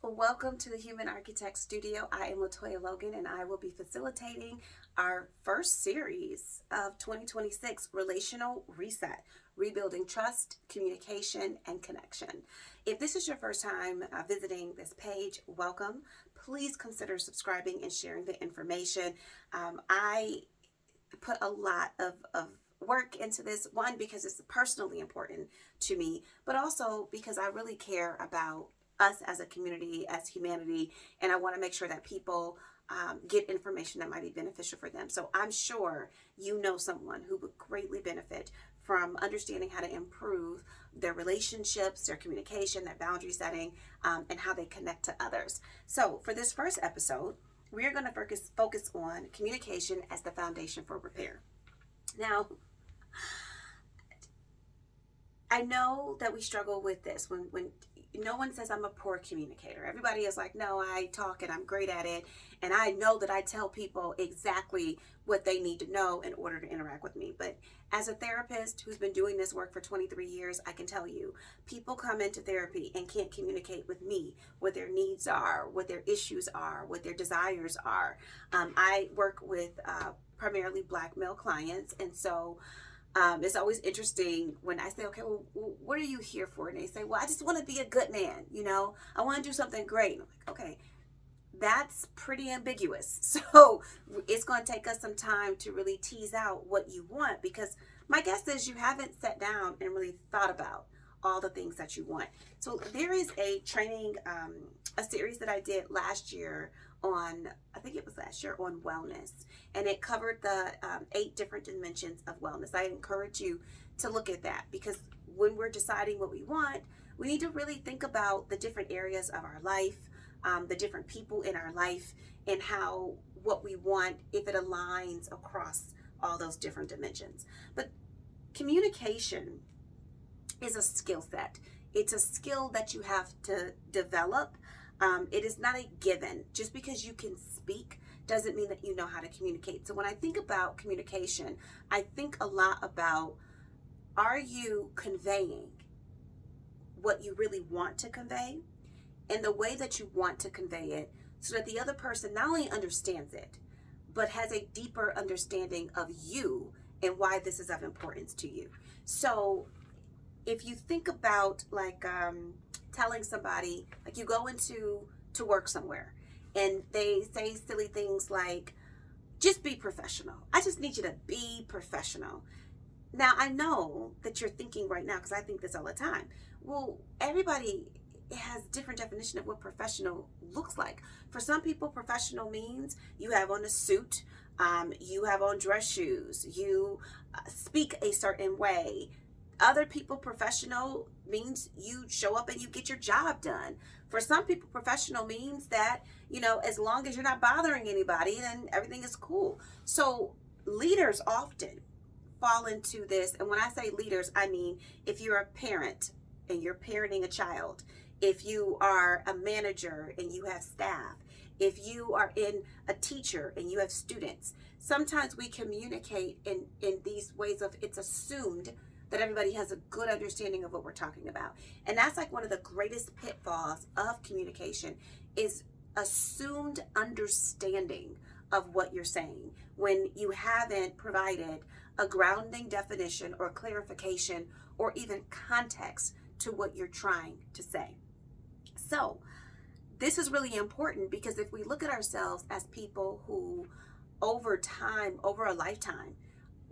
Welcome to the Human Architect Studio. I am Latoya Logan, and I will be facilitating our first series of 2026 Relational Reset, Rebuilding Trust, Communication, and Connection. If this is your first time visiting this page, welcome. Please consider subscribing and sharing the information. I put a lot of work into this, one, because it's personally important to me, but also because I really care about us as a community, as humanity, and I want to make sure that people get information that might be beneficial for them. So I'm sure you know someone who would greatly benefit from understanding how to improve their relationships, their communication, their boundary setting, and how they connect to others. So for this first episode, we are going to focus on communication as the foundation for repair. Now, I know that we struggle with this when no one says I'm a poor communicator. Everybody is like, no, I talk and I'm great at it. And I know that I tell people exactly what they need to know in order to interact with me. But as a therapist who's been doing this work for 23 years, I can tell you, people come into therapy and can't communicate with me what their needs are, what their issues are, what their desires are. I work with primarily Black male clients. And so it's always interesting when I say, okay, well, what are you here for? And they say, well, I just want to be a good man. I want to do something great. And I'm like, okay, that's pretty ambiguous. So it's going to take us some time to really tease out what you want, because my guess is you haven't sat down and really thought about all the things that you want. So there is a training, a series that I did last year on wellness, and it covered the 8 different dimensions of wellness. I encourage you to look at that, because when we're deciding what we want, we need to really think about the different areas of our life, the different people in our life, and how what we want, if it aligns across all those different dimensions. But communication is a skill set. It's a skill that you have to develop. It is not a given. Just because you can speak doesn't mean that you know how to communicate. So when I think about communication, I think a lot about, are you conveying what you really want to convey and the way that you want to convey it, so that the other person not only understands it, but has a deeper understanding of you and why this is of importance to you. So if you think about telling somebody, like you go into work somewhere and they say silly things like, just be professional. I just need you to be professional. Now, I know that you're thinking right now, because I think this all the time, well, everybody has different definition of what professional looks like. For some people, professional means you have on a suit, you have on dress shoes, you speak a certain way. Other people, professional means you show up and you get your job done. For some people, professional means that, as long as you're not bothering anybody, then everything is cool. So leaders often fall into this. And when I say leaders, I mean, if you're a parent and you're parenting a child, if you are a manager and you have staff, if you are a teacher and you have students, sometimes we communicate in these ways of, it's assumed that everybody has a good understanding of what we're talking about. And that's like one of the greatest pitfalls of communication, is assumed understanding of what you're saying when you haven't provided a grounding definition or clarification or even context to what you're trying to say. So this is really important, because if we look at ourselves as people who over time, over a lifetime,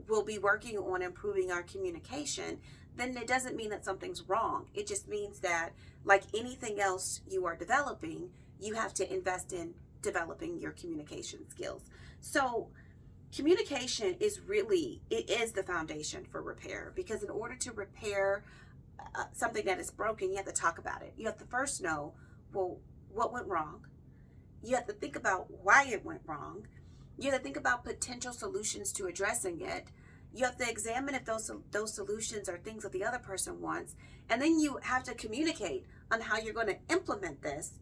will be working on improving our communication, then it doesn't mean that something's wrong. It just means that, like anything else you are developing, you have to invest in developing your communication skills. So communication is the foundation for repair, because in order to repair something that is broken, you have to talk about it. You have to first know, well, what went wrong? You have to think about why it went wrong. You have to think about potential solutions to addressing it. You have to examine if those solutions are things that the other person wants. And then you have to communicate on how you're going to implement this.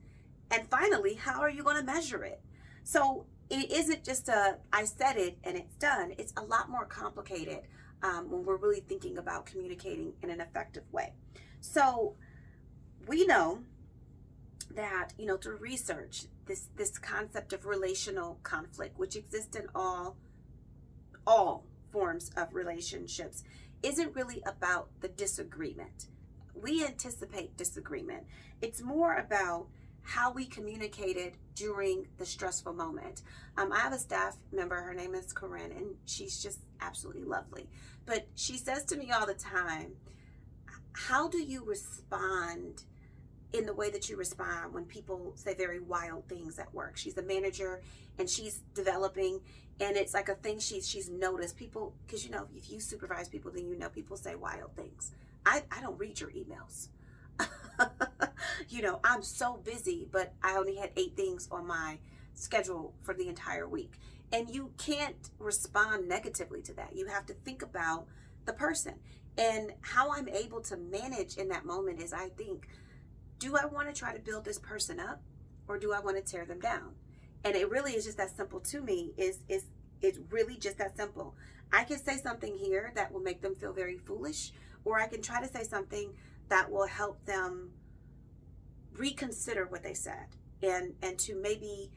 And finally, how are you going to measure it? So it isn't just I said it and it's done. It's a lot more complicated when we're really thinking about communicating in an effective way. So we know that, through research, this concept of relational conflict, which exists in all forms of relationships, isn't really about the disagreement. We anticipate disagreement. It's more about how we communicated during the stressful moment. I have a staff member, her name is Corinne, and she's just absolutely lovely. But she says to me all the time, how do you respond in the way that you respond when people say very wild things at work? She's a manager and she's developing, and it's like a thing she's noticed people, because if you supervise people, then people say wild things. I don't read your emails. I'm so busy, but I only had 8 things on my schedule for the entire week. And you can't respond negatively to that. You have to think about the person. And how I'm able to manage in that moment is, I think, do I want to try to build this person up, or do I want to tear them down? And it really is just that simple to me. It's really just that simple. I can say something here that will make them feel very foolish, or I can try to say something that will help them reconsider what they said and to maybe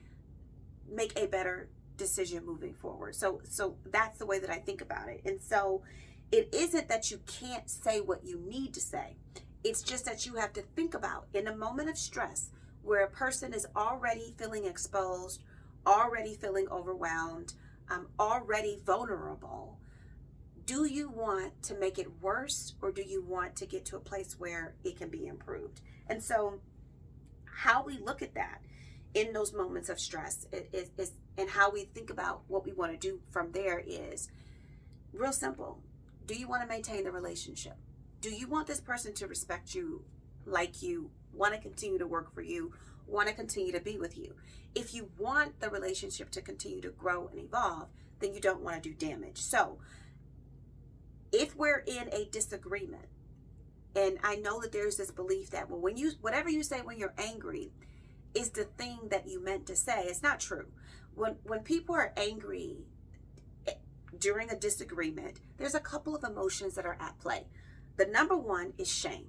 make a better decision moving forward. So that's the way that I think about it. And so it isn't that you can't say what you need to say. It's just that you have to think about, in a moment of stress where a person is already feeling exposed, already feeling overwhelmed, already vulnerable, do you want to make it worse, or do you want to get to a place where it can be improved? And so how we look at that in those moments of stress is and how we think about what we want to do from there is real simple. Do you want to maintain the relationship? Do you want this person to respect you, like you, want to continue to work for you, want to continue to be with you? If you want the relationship to continue to grow and evolve, then you don't want to do damage. So if we're in a disagreement, and I know that there's this belief that, well, whatever you say when you're angry is the thing that you meant to say. It's not true. When people are angry during a disagreement, there's a couple of emotions that are at play. The number one is shame.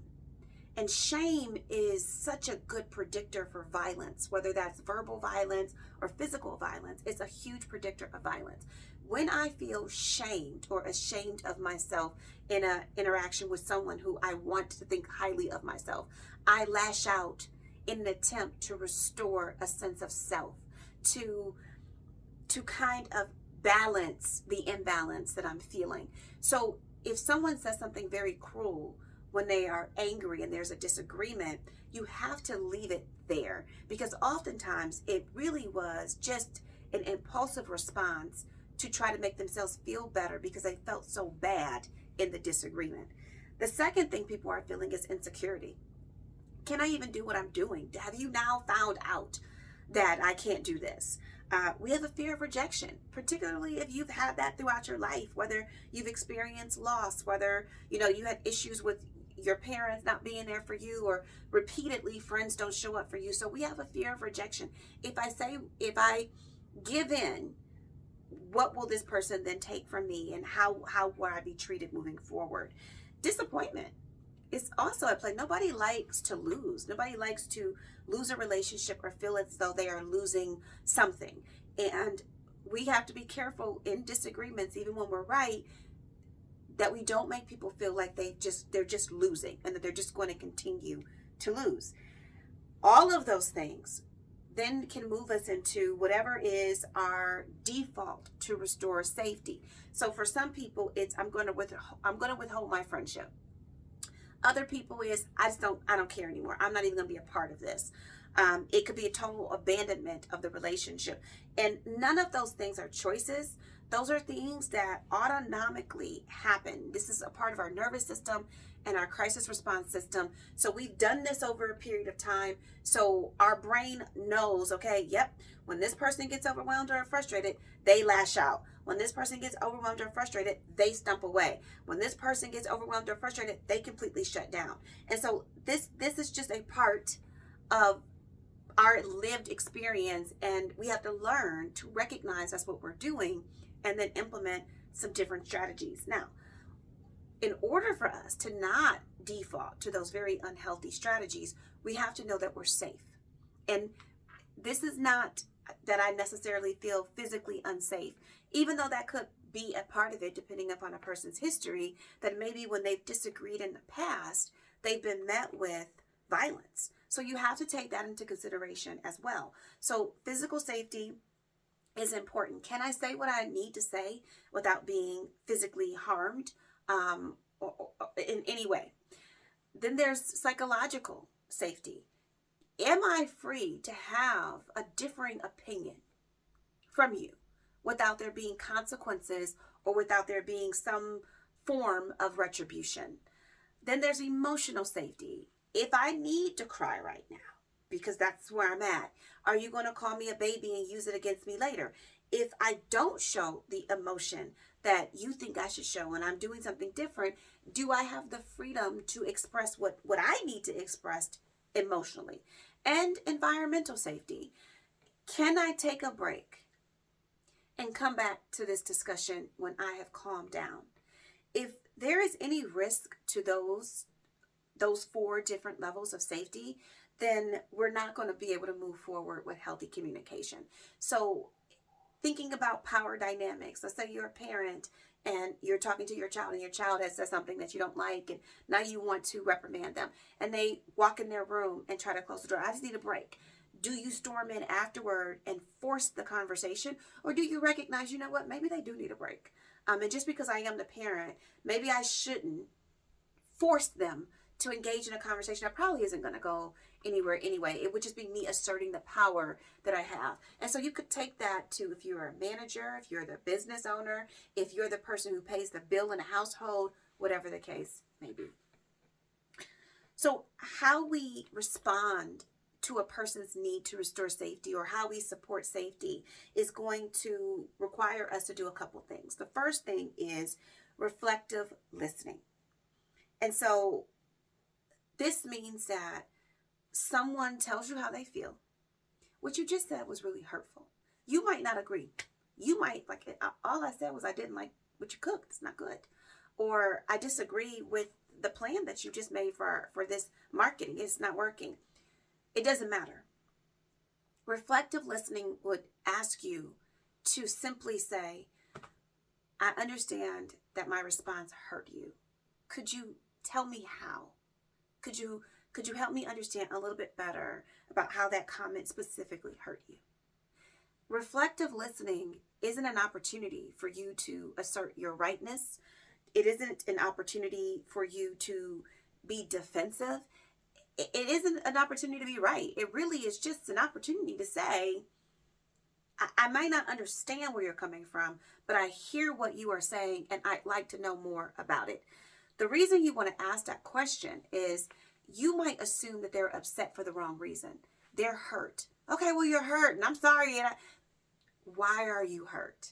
And shame is such a good predictor for violence, whether that's verbal violence or physical violence. It's a huge predictor of violence. When I feel shamed or ashamed of myself in an interaction with someone who I want to think highly of myself, I lash out in an attempt to restore a sense of self, to kind of balance the imbalance that I'm feeling. So if someone says something very cruel when they are angry and there's a disagreement, you have to leave it there, because oftentimes it really was just an impulsive response to try to make themselves feel better because they felt so bad in the disagreement. The second thing people are feeling is insecurity. Can I even do what I'm doing? Have you now found out that I can't do this? We have a fear of rejection, particularly if you've had that throughout your life, whether you've experienced loss, whether you had issues with your parents not being there for you, or repeatedly friends don't show up for you. So we have a fear of rejection. If I give in, what will this person then take from me, and how will I be treated moving forward? Disappointment is also at play. Nobody likes to lose. Nobody likes to lose a relationship or feel as though they are losing something. And we have to be careful in disagreements, even when we're right, that we don't make people feel like they're just losing and that they're just going to continue to lose. All of those things then can move us into whatever is our default to restore safety. So for some people, it's I'm going to withhold my friendship. Other people is I don't care anymore. I'm not even going to be a part of this. It could be a total abandonment of the relationship. And none of those things are choices. Those are things that autonomically happen. This is a part of our nervous system and our crisis response system. So we've done this over a period of time. So our brain knows, okay, yep, when this person gets overwhelmed or frustrated, they lash out. When this person gets overwhelmed or frustrated, they stump away. When this person gets overwhelmed or frustrated, they completely shut down. And so this is just a part of our lived experience, and we have to learn to recognize that's what we're doing and then implement some different strategies. Now, in order for us to not default to those very unhealthy strategies, we have to know that we're safe. And this is not that I necessarily feel physically unsafe, even though that could be a part of it, depending upon a person's history, that maybe when they've disagreed in the past, they've been met with violence. So you have to take that into consideration as well. So physical safety is important. Can I say what I need to say without being physically harmed or in any way? Then there's psychological safety. Am I free to have a differing opinion from you without there being consequences or without there being some form of retribution? Then there's emotional safety. If I need to cry right now, because that's where I'm at, are you going to call me a baby and use it against me later? If I don't show the emotion that you think I should show and I'm doing something different, do I have the freedom to express what I need to express emotionally? And environmental safety. Can I take a break and come back to this discussion when I have calmed down? If there is any risk to those 4 different levels of safety, then we're not going to be able to move forward with healthy communication. So thinking about power dynamics, let's say you're a parent and you're talking to your child and your child has said something that you don't like and now you want to reprimand them and they walk in their room and try to close the door. I just need a break. Do you storm in afterward and force the conversation, or do you recognize, you know what, maybe they do need a break? And just because I am the parent, maybe I shouldn't force them to engage in a conversation that probably isn't going to go anywhere anyway. It would just be me asserting the power that I have. And so you could take that to, if you're a manager, if you're the business owner, if you're the person who pays the bill in a household, whatever the case may be. So how we respond to a person's need to restore safety, or how we support safety, is going to require us to do a couple things. The first thing is reflective listening. And so this means that someone tells you how they feel. What you just said was really hurtful. You might not agree. You might, like, all I said was I didn't like what you cooked. It's not good. Or I disagree with the plan that you just made for this marketing. It's not working. It doesn't matter. Reflective listening would ask you to simply say, I understand that my response hurt you. Could you tell me how? Could you help me understand a little bit better about how that comment specifically hurt you? Reflective listening isn't an opportunity for you to assert your rightness. It isn't an opportunity for you to be defensive. It isn't an opportunity to be right. It really is just an opportunity to say, I might not understand where you're coming from, but I hear what you are saying and I'd like to know more about it. The reason you want to ask that question is you might assume that they're upset for the wrong reason. They're hurt. Okay, well, you're hurt and I'm sorry. Why are you hurt?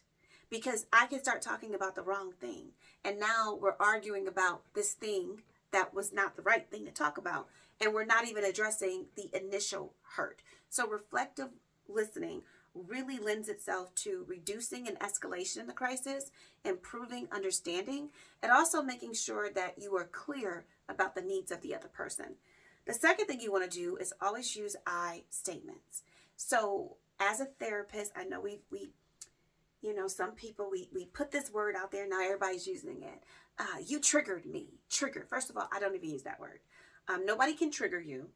Because I can start talking about the wrong thing. And now we're arguing about this thing that was not the right thing to talk about. And we're not even addressing the initial hurt. So reflective listening really lends itself to reducing an escalation in the crisis, improving understanding, and also making sure that you are clear about the needs of the other person. The second thing you want to do is always use I statements. So as a therapist, I know we some people, we put this word out there, now everybody's using it. You triggered me. Trigger. First of all, I don't even use that word. Nobody can trigger you.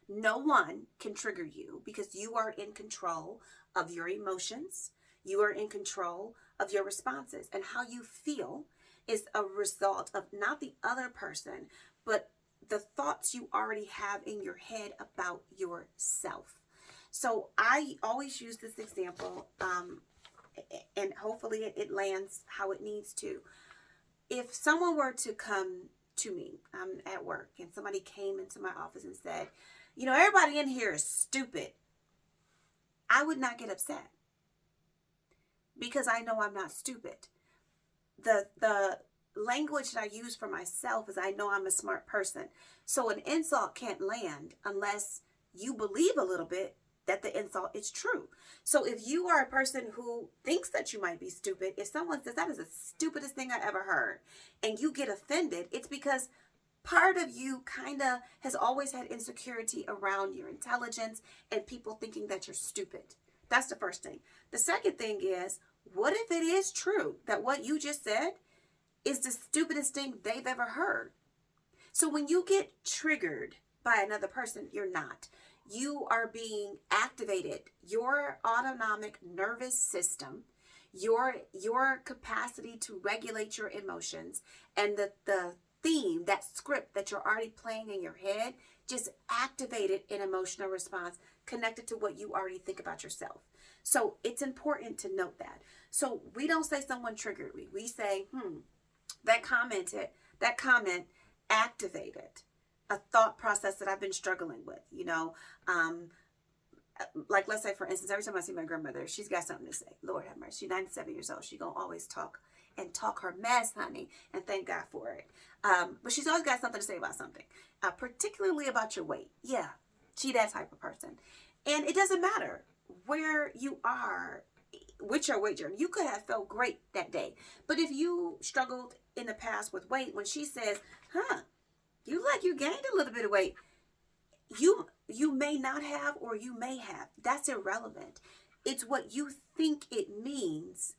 No one can trigger you because you are in control of your emotions. You are in control of your responses. And how you feel is a result of not the other person, but the thoughts you already have in your head about yourself. So I always use this example, and hopefully it lands how it needs to. If someone were to come to me, I'm at work, and somebody came into my office and said, everybody in here is stupid, I would not get upset because I know I'm not stupid. The language that I use for myself is I know I'm a smart person. So an insult can't land unless you believe a little bit that the insult is true. So if you are a person who thinks that you might be stupid, if someone says that is the stupidest thing I ever heard and you get offended, it's because part of you kind of has always had insecurity around your intelligence and people thinking that you're stupid. That's the first thing. The second thing is, what if it is true that what you just said is the stupidest thing they've ever heard? So when you get triggered by another person, you're not. You are being activated. Your autonomic nervous system, your capacity to regulate your emotions, and the theme, that script that you're already playing in your head, just activated an emotional response connected to what you already think about yourself. So it's important to note that. So we don't say someone triggered me. We say, that comment activated a thought process that I've been struggling with, like, let's say, for instance, every time I see my grandmother, she's got something to say. Lord have mercy. She's 97 years old. She's going to always talk her mess, honey, and thank God for it. But she's always got something to say about something, particularly about your weight. Yeah, she that type of person. And it doesn't matter where you are with your weight journey. You could have felt great that day. But if you struggled in the past with weight, when she says, you gained a little bit of weight, you may not have, or you may have. That's irrelevant. It's what you think it means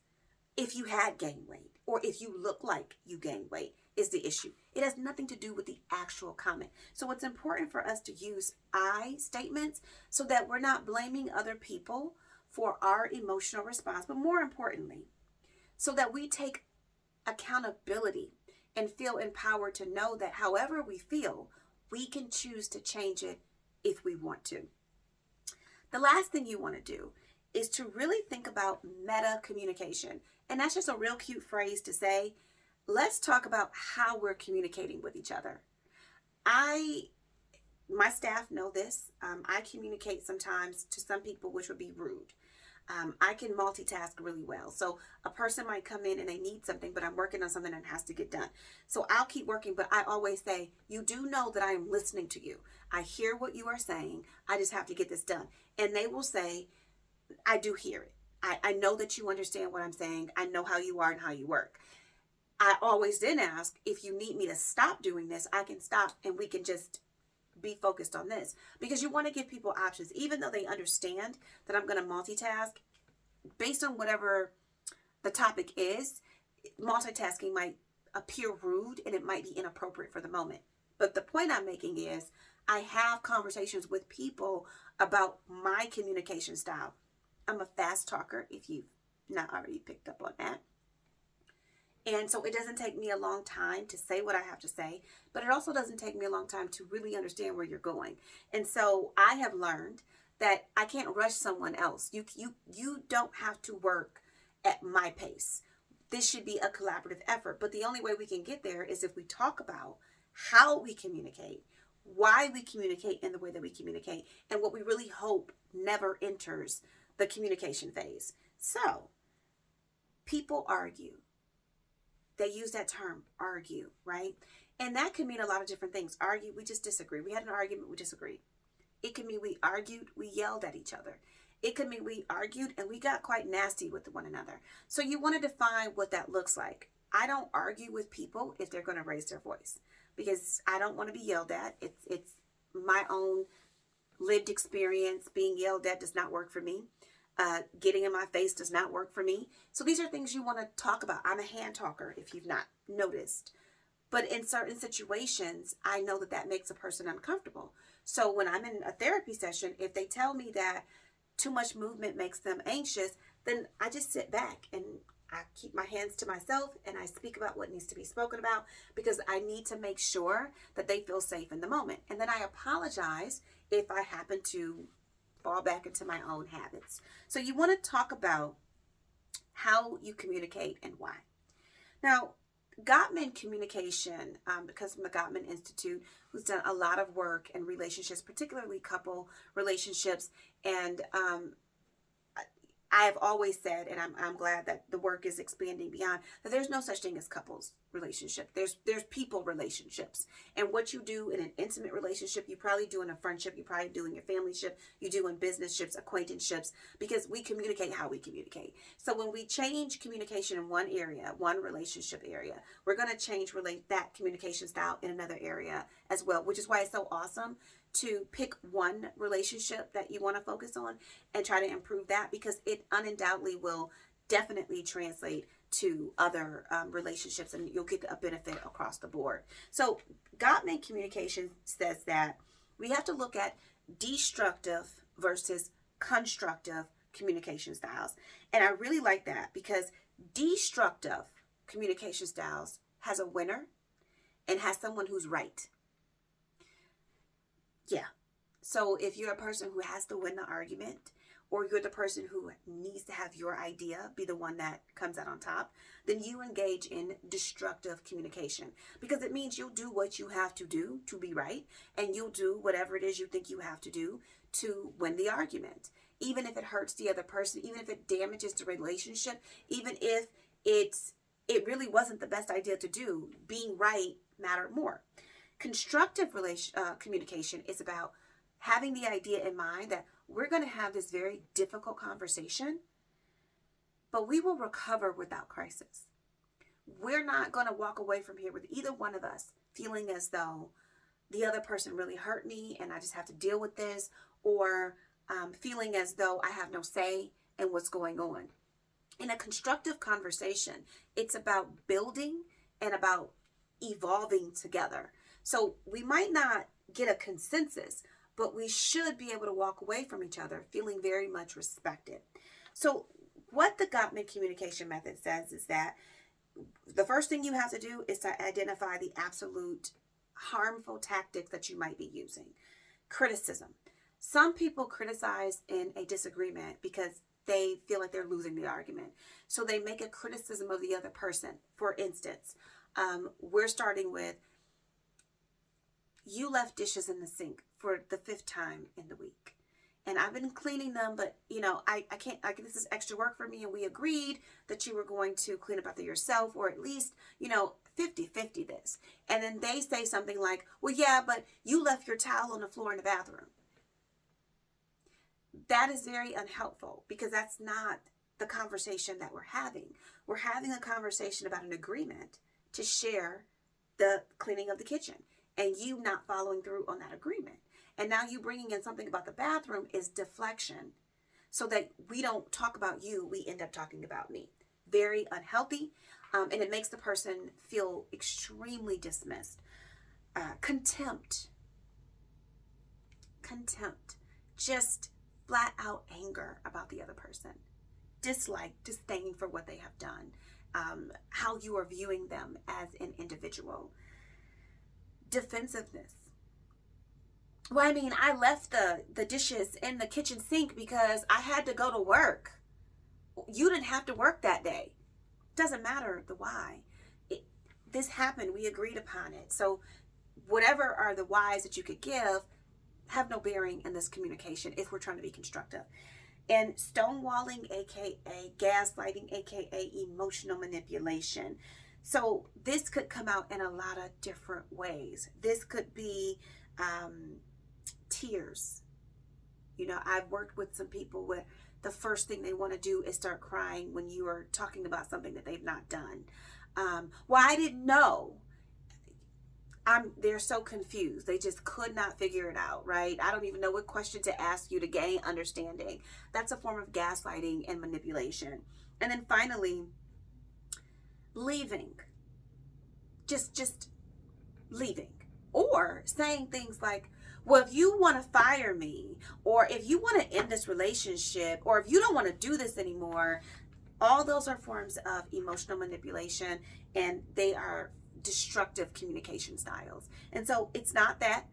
if you had gained weight, or if you look like you gained weight is the issue. It has nothing to do with the actual comment. So it's important for us to use I statements so that we're not blaming other people for our emotional response, but more importantly, so that we take accountability and feel empowered to know that however we feel, we can choose to change it if we want to. The last thing you want to do is to really think about meta communication. And that's just a real cute phrase to say. Let's talk about how we're communicating with each other. My staff know this. I communicate sometimes to some people, which would be rude. I can multitask really well. So a person might come in and they need something, but I'm working on something that has to get done. So I'll keep working, but I always say, you do know that I am listening to you. I hear what you are saying. I just have to get this done. And they will say, I do hear it. I know that you understand what I'm saying. I know how you are and how you work. I always then ask, if you need me to stop doing this, I can stop and we can just be focused on this, because you want to give people options, even though they understand that I'm going to multitask based on whatever the topic is. Multitasking might appear rude and it might be inappropriate for the moment. But the point I'm making is I have conversations with people about my communication style. I'm a fast talker, if you've not already picked up on that. And so it doesn't take me a long time to say what I have to say, but it also doesn't take me a long time to really understand where you're going. And so I have learned that I can't rush someone else. You don't have to work at my pace. This should be a collaborative effort. But the only way we can get there is if we talk about how we communicate, why we communicate in the way that we communicate, and what we really hope never enters the communication phase. So people argue. They use that term, argue, right? And that can mean a lot of different things. Argue, we just disagree. We had an argument, we disagreed. It can mean we argued, we yelled at each other. It could mean we argued and we got quite nasty with one another. So you want to define what that looks like. I don't argue with people if they're going to raise their voice, because I don't want to be yelled at. It's my own lived experience. Being yelled at does not work for me. Getting in my face does not work for me. So these are things you want to talk about. I'm a hand talker, if you've not noticed. But in certain situations, I know that makes a person uncomfortable. So when I'm in a therapy session, if they tell me that too much movement makes them anxious, then I just sit back and I keep my hands to myself and I speak about what needs to be spoken about, because I need to make sure that they feel safe in the moment. And then I apologize if I happen to fall back into my own habits. So you want to talk about how you communicate and why. Now, Gottman communication, because from the Gottman Institute, who's done a lot of work in relationships, particularly couple relationships, and I have always said, and I'm glad that the work is expanding beyond, that there's no such thing as couples relationship. There's people relationships. And what you do in an intimate relationship, you probably do in a friendship, you probably do in your family ship, you do in business ships, acquaintanceships, because we communicate how we communicate. So when we change communication in one area, one relationship area, we're going to change that communication style in another area as well, which is why it's so awesome to pick one relationship that you want to focus on and try to improve that, because it undoubtedly will definitely translate to other relationships, and you'll get a benefit across the board. So Gottman Communication says that we have to look at destructive versus constructive communication styles. And I really like that, because destructive communication styles has a winner and has someone who's right. Yeah. So if you're a person who has to win the argument, or you're the person who needs to have your idea be the one that comes out on top, then you engage in destructive communication, because it means you'll do what you have to do to be right, and you'll do whatever it is you think you have to do to win the argument, even if it hurts the other person, even if it damages the relationship, even if it really wasn't the best idea to do. Being right mattered more. Constructive communication is about having the idea in mind that we're going to have this very difficult conversation, but we will recover without crisis. We're not going to walk away from here with either one of us feeling as though the other person really hurt me and I just have to deal with this, or feeling as though I have no say in what's going on. In a constructive conversation, it's about building and about evolving together. So we might not get a consensus, but we should be able to walk away from each other feeling very much respected. So what the Gottman communication method says is that the first thing you have to do is to identify the absolute harmful tactics that you might be using. Criticism. Some people criticize in a disagreement because they feel like they're losing the argument. So they make a criticism of the other person. For instance, we're starting with, you left dishes in the sink for the 5th time in the week. And I've been cleaning them, but I can't, this is extra work for me. And we agreed that you were going to clean up after yourself, or at least, 50-50 this. And then they say something like, well, yeah, but you left your towel on the floor in the bathroom. That is very unhelpful, because that's not the conversation that we're having. We're having a conversation about an agreement to share the cleaning of the kitchen, and you not following through on that agreement. And now you bringing in something about the bathroom is deflection, so that we don't talk about you, we end up talking about me. Very unhealthy, and it makes the person feel extremely dismissed. Contempt. Just flat out anger about the other person. Dislike, disdain for what they have done. How you are viewing them as an individual. Defensiveness. Well, I left the dishes in the kitchen sink because I had to go to work. You didn't have to work that day. Doesn't matter the why. This happened. We agreed upon it. So whatever are the whys that you could give have no bearing in this communication if we're trying to be constructive. And stonewalling, aka gaslighting, aka emotional manipulation. So this could come out in a lot of different ways. This could be tears. I've worked with some people where the first thing they want to do is start crying when you are talking about something that they've not done. Well, I didn't know. They're so confused. They just could not figure it out, right? I don't even know what question to ask you to gain understanding. That's a form of gaslighting and manipulation. And then finally, leaving. Just leaving. Or saying things like, well, if you want to fire me, or if you want to end this relationship, or if you don't want to do this anymore, all those are forms of emotional manipulation, and they are destructive communication styles. And so it's not that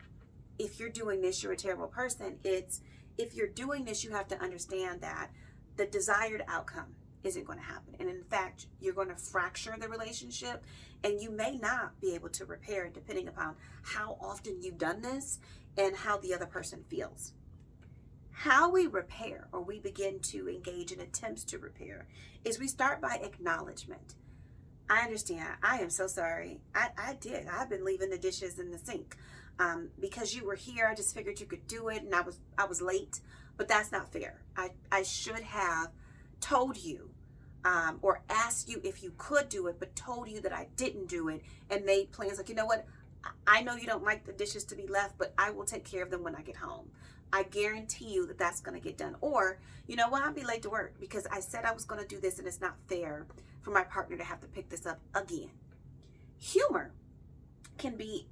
if you're doing this, you're a terrible person. It's if you're doing this, you have to understand that the desired outcome isn't going to happen. And in fact, you're going to fracture the relationship, and you may not be able to repair it depending upon how often you've done this and how the other person feels. How we repair, or we begin to engage in attempts to repair, is we start by acknowledgement. I understand. I am so sorry. I did. I've been leaving the dishes in the sink. Because you were here, I just figured you could do it, and I was late. But that's not fair. I should have told you, or asked you if you could do it, but told you that I didn't do it, and made plans like, you know what? I know you don't like the dishes to be left, but I will take care of them when I get home. I guarantee you that that's going to get done. Or, you know what, I'll be late to work because I said I was going to do this, and it's not fair for my partner to have to pick this up again. Humor can be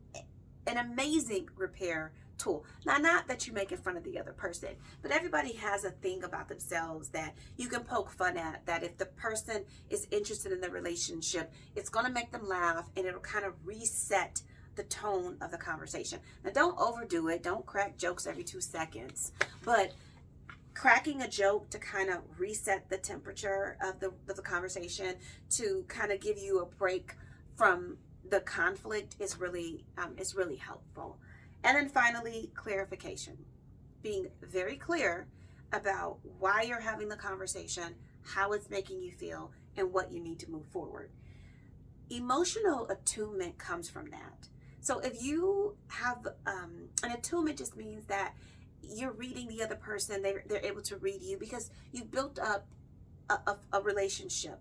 an amazing repair tool. Now, not that you make in front of the other person, but everybody has a thing about themselves that you can poke fun at, that if the person is interested in the relationship, it's going to make them laugh, and it'll kind of reset the tone of the conversation. Now, don't overdo it. Don't crack jokes every 2 seconds, but cracking a joke to kind of reset the temperature of the conversation, to kind of give you a break from the conflict, is really helpful. And then finally, clarification. Being very clear about why you're having the conversation, how it's making you feel, and what you need to move forward. Emotional attunement comes from that. So if you have an attunement, just means that you're reading the other person, they're able to read you, because you've built up a relationship.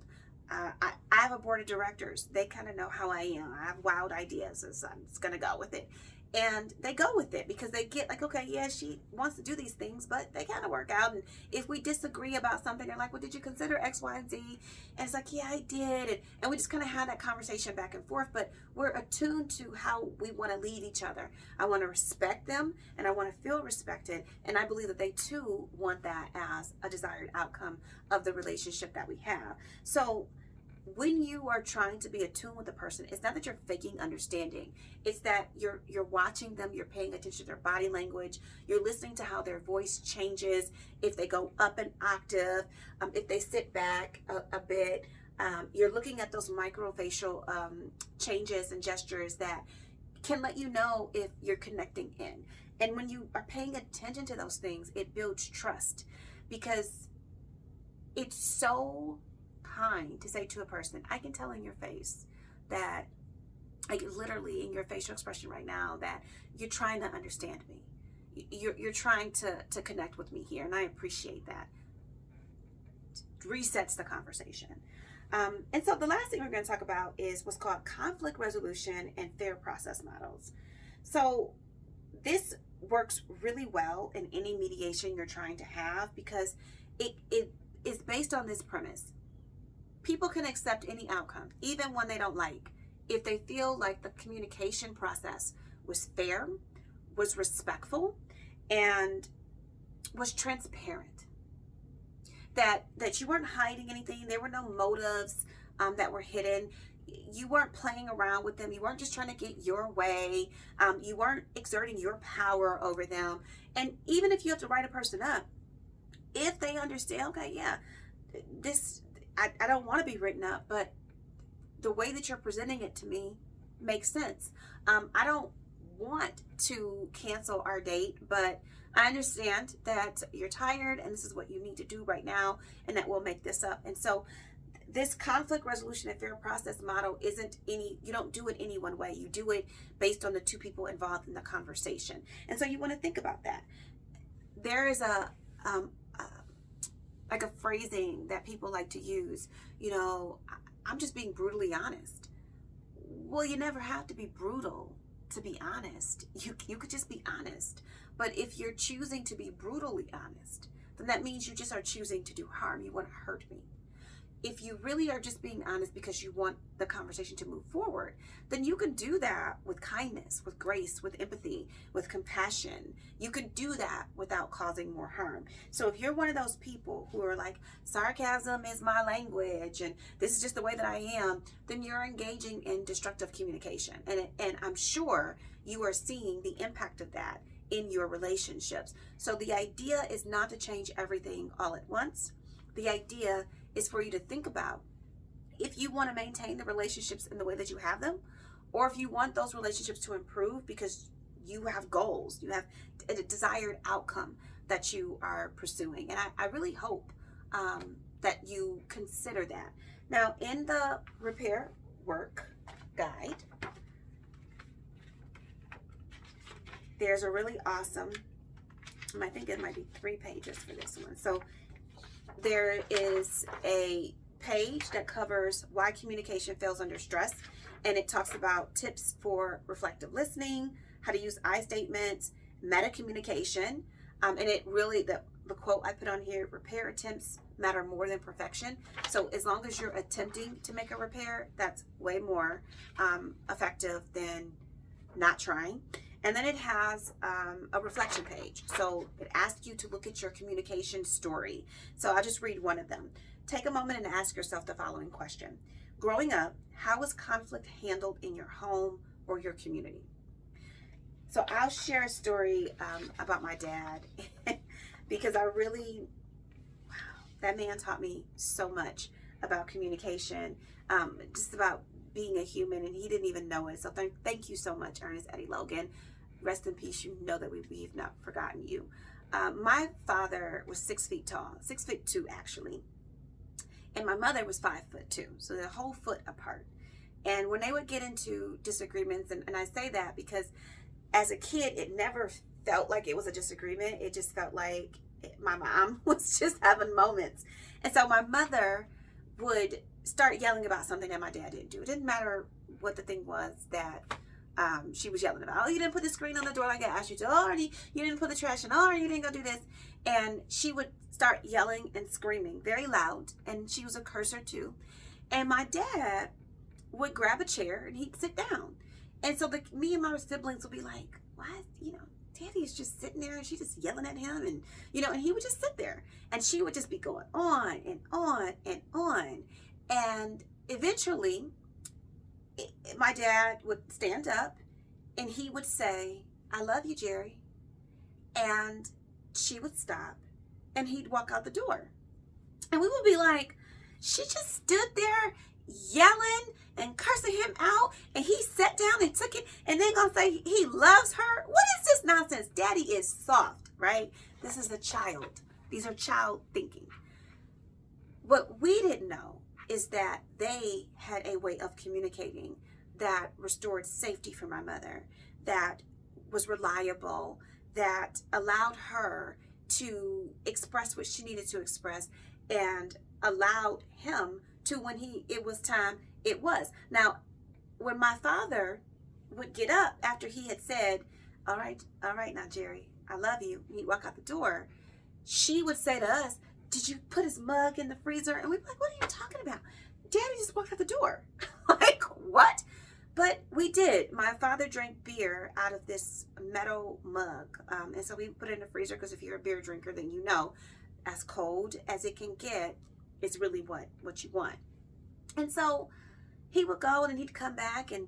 I have a board of directors. They kind of know how I am. I have wild ideas, so I'm just going to go with it. And they go with it because they get like, okay, yeah, she wants to do these things, but they kind of work out. And if we disagree about something, they're like, well, did you consider X, Y, and Z? And it's like, yeah, I did. And we just kind of have that conversation back and forth, but we're attuned to how we want to lead each other. I want to respect them, and I want to feel respected. And I believe that they too want that as a desired outcome of the relationship that we have. So when you are trying to be attuned with a person, it's not that you're faking understanding. It's that you're watching them, you're paying attention to their body language, you're listening to how their voice changes, if they go up an octave, if they sit back a bit. You're looking at those microfacial changes and gestures that can let you know if you're connecting in. And when you are paying attention to those things, it builds trust, because it's so kind to say to a person, I can tell in your face that, like literally in your facial expression right now, that you're trying to understand me. You're trying to connect with me here, and I appreciate that. It resets the conversation. And so the last thing we're going to talk about is what's called conflict resolution and fair process models. So this works really well in any mediation you're trying to have, because it is based on this premise. People can accept any outcome, even one they don't like, if they feel like the communication process was fair, was respectful, and was transparent. That you weren't hiding anything. There were no motives that were hidden. You weren't playing around with them. You weren't just trying to get your way. You weren't exerting your power over them. And even if you have to write a person up, if they understand, okay, yeah, I don't want to be written up, but the way that you're presenting it to me makes sense. I don't want to cancel our date, but I understand that you're tired and this is what you need to do right now, and that we'll make this up. And so this conflict resolution and fair process model you don't do it any one way. You do it based on the two people involved in the conversation. And so you want to think about that. There is a phrasing that people like to use, I'm just being brutally honest. Well, you never have to be brutal to be honest. You could just be honest. But if you're choosing to be brutally honest, then that means you just are choosing to do harm. You want to hurt me. If you really are just being honest because you want the conversation to move forward, then you can do that with kindness, with grace, with empathy, with compassion. You can do that without causing more harm. So if you're one of those people who are like, sarcasm is my language and this is just the way that I am, then you're engaging in destructive communication. And I'm sure you are seeing the impact of that in your relationships. So the idea is not to change everything all at once. The idea is for you to think about if you want to maintain the relationships in the way that you have them, or if you want those relationships to improve because you have goals, you have a desired outcome, that you are pursuing. And I really hope that you consider that. Now, in the repair work guide, there's a really awesome, I think it might be 3 pages for this one. So there is a page that covers why communication fails under stress, and it talks about tips for reflective listening, how to use I statements, meta communication, and it really, the quote I put on here, repair attempts matter more than perfection. So as long as you're attempting to make a repair, that's way more effective than not trying. And then it has a reflection page. So it asks you to look at your communication story. So I'll just read one of them. Take a moment and ask yourself the following question. Growing up, how was conflict handled in your home or your community? So I'll share a story about my dad because I really, wow, that man taught me so much about communication, just about being a human, and he didn't even know it. So thank you so much, Ernest Eddie Logan. Rest in peace. You know that we've not forgotten you. My father was 6 feet tall, 6'2" actually, and my mother was 5'2", so they're a whole foot apart. And when they would get into disagreements, and I say that because as a kid, it never felt like it was a disagreement. It just felt like my mom was just having moments. And so my mother would start yelling about something that my dad didn't do. It didn't matter what the thing was that she was yelling about. Oh, you didn't put the screen on the door like I asked you to. Oh, you didn't put the trash in. Oh, you didn't go do this. And she would start yelling and screaming very loud. And she was a cursor too. And my dad would grab a chair and he'd sit down. And so me and my siblings would be like, why, Daddy is just sitting there and she's just yelling at him. And, and he would just sit there. And she would just be going on and on and on. And eventually, my dad would stand up and he would say, I love you, Jerry. And she would stop and he'd walk out the door. And we would be like, she just stood there yelling and cursing him out, and he sat down and took it, and then gonna say he loves her? What is this nonsense? Daddy is soft, right? This is a child. These are child thinking. What we didn't know is that they had a way of communicating that restored safety for my mother, that was reliable, that allowed her to express what she needed to express, and allowed him to, when it was time, it was. Now, when my father would get up after he had said, all right now, Jerry, I love you, and he'd walk out the door, she would say to us, did you put his mug in the freezer? And we'd be like, what are you talking about? Daddy just walked out the door. Like, what? But we did. My father drank beer out of this metal mug. And so we put it in the freezer because if you're a beer drinker, then you know as cold as it can get is really what you want. And so he would go and he'd come back and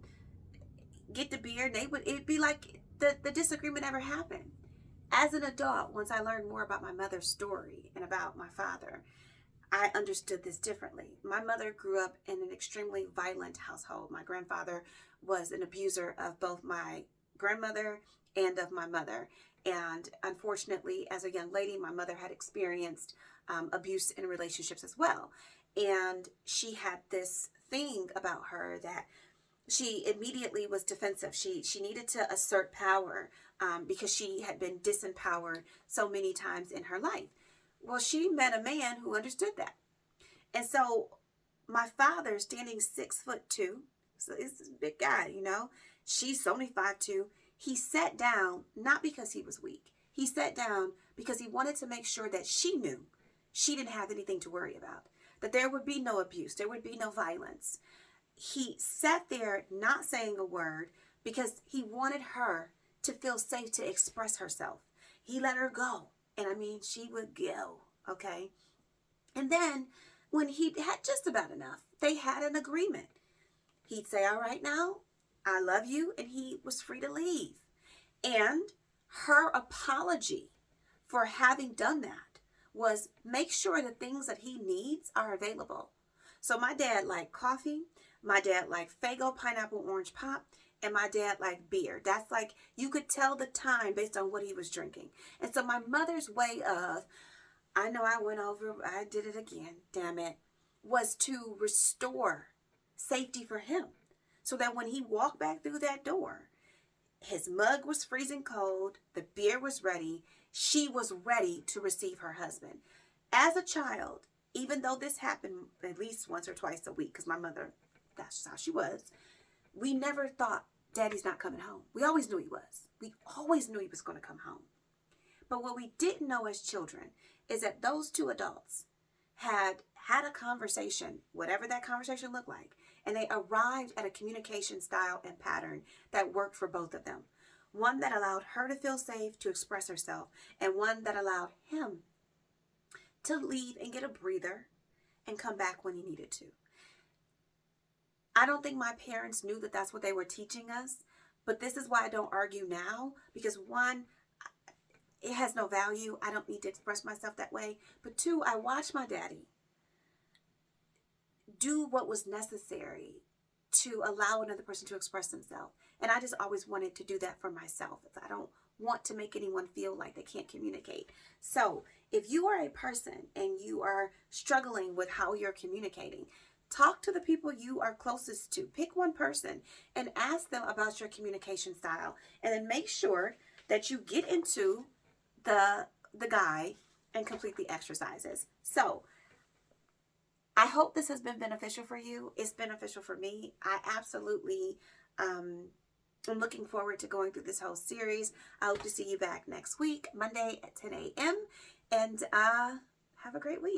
get the beer, and it'd be like the disagreement never happened. As an adult, once I learned more about my mother's story and about my father, I understood this differently. My mother grew up in an extremely violent household. My grandfather was an abuser of both my grandmother and of my mother. And unfortunately, as a young lady, my mother had experienced abuse in relationships as well. And she had this thing about her that she immediately was defensive. She needed to assert power because she had been disempowered so many times in her life. Well, she met a man who understood that. And so my father, standing 6'2", so he's a big guy, she's only 5'2". He sat down, not because he was weak. He sat down because he wanted to make sure that she knew she didn't have anything to worry about, that there would be no abuse, there would be no violence. He sat there not saying a word because he wanted her to feel safe to express herself. He let her go. And she would go, okay? And then when he had just about enough, they had an agreement. He'd say, all right now, I love you, and he was free to leave. And her apology for having done that was make sure the things that he needs are available. So my dad liked coffee. My dad liked Faygo pineapple orange pop. and my dad liked beer. That's like, you could tell the time based on what he was drinking. And so my mother's way of, I know I went over, I did it again, damn it, was to restore safety for him. So that when he walked back through that door, his mug was freezing cold, the beer was ready, she was ready to receive her husband. As a child, even though this happened at least once or twice a week, because my mother, that's just how she was, we never thought, Daddy's not coming home. We always knew he was. We always knew he was going to come home. But what we didn't know as children is that those two adults had a conversation, whatever that conversation looked like, and they arrived at a communication style and pattern that worked for both of them. One that allowed her to feel safe to express herself, and one that allowed him to leave and get a breather and come back when he needed to. I don't think my parents knew that that's what they were teaching us, but this is why I don't argue now, because one, it has no value. I don't need to express myself that way. But two, I watched my daddy do what was necessary to allow another person to express themselves. And I just always wanted to do that for myself. I don't want to make anyone feel like they can't communicate. So if you are a person and you are struggling with how you're communicating, talk to the people you are closest to. Pick one person and ask them about your communication style. And then make sure that you get into the guide and complete the exercises. So I hope this has been beneficial for you. It's beneficial for me. I absolutely am looking forward to going through this whole series. I hope to see you back next week, Monday at 10 a.m. And have a great week.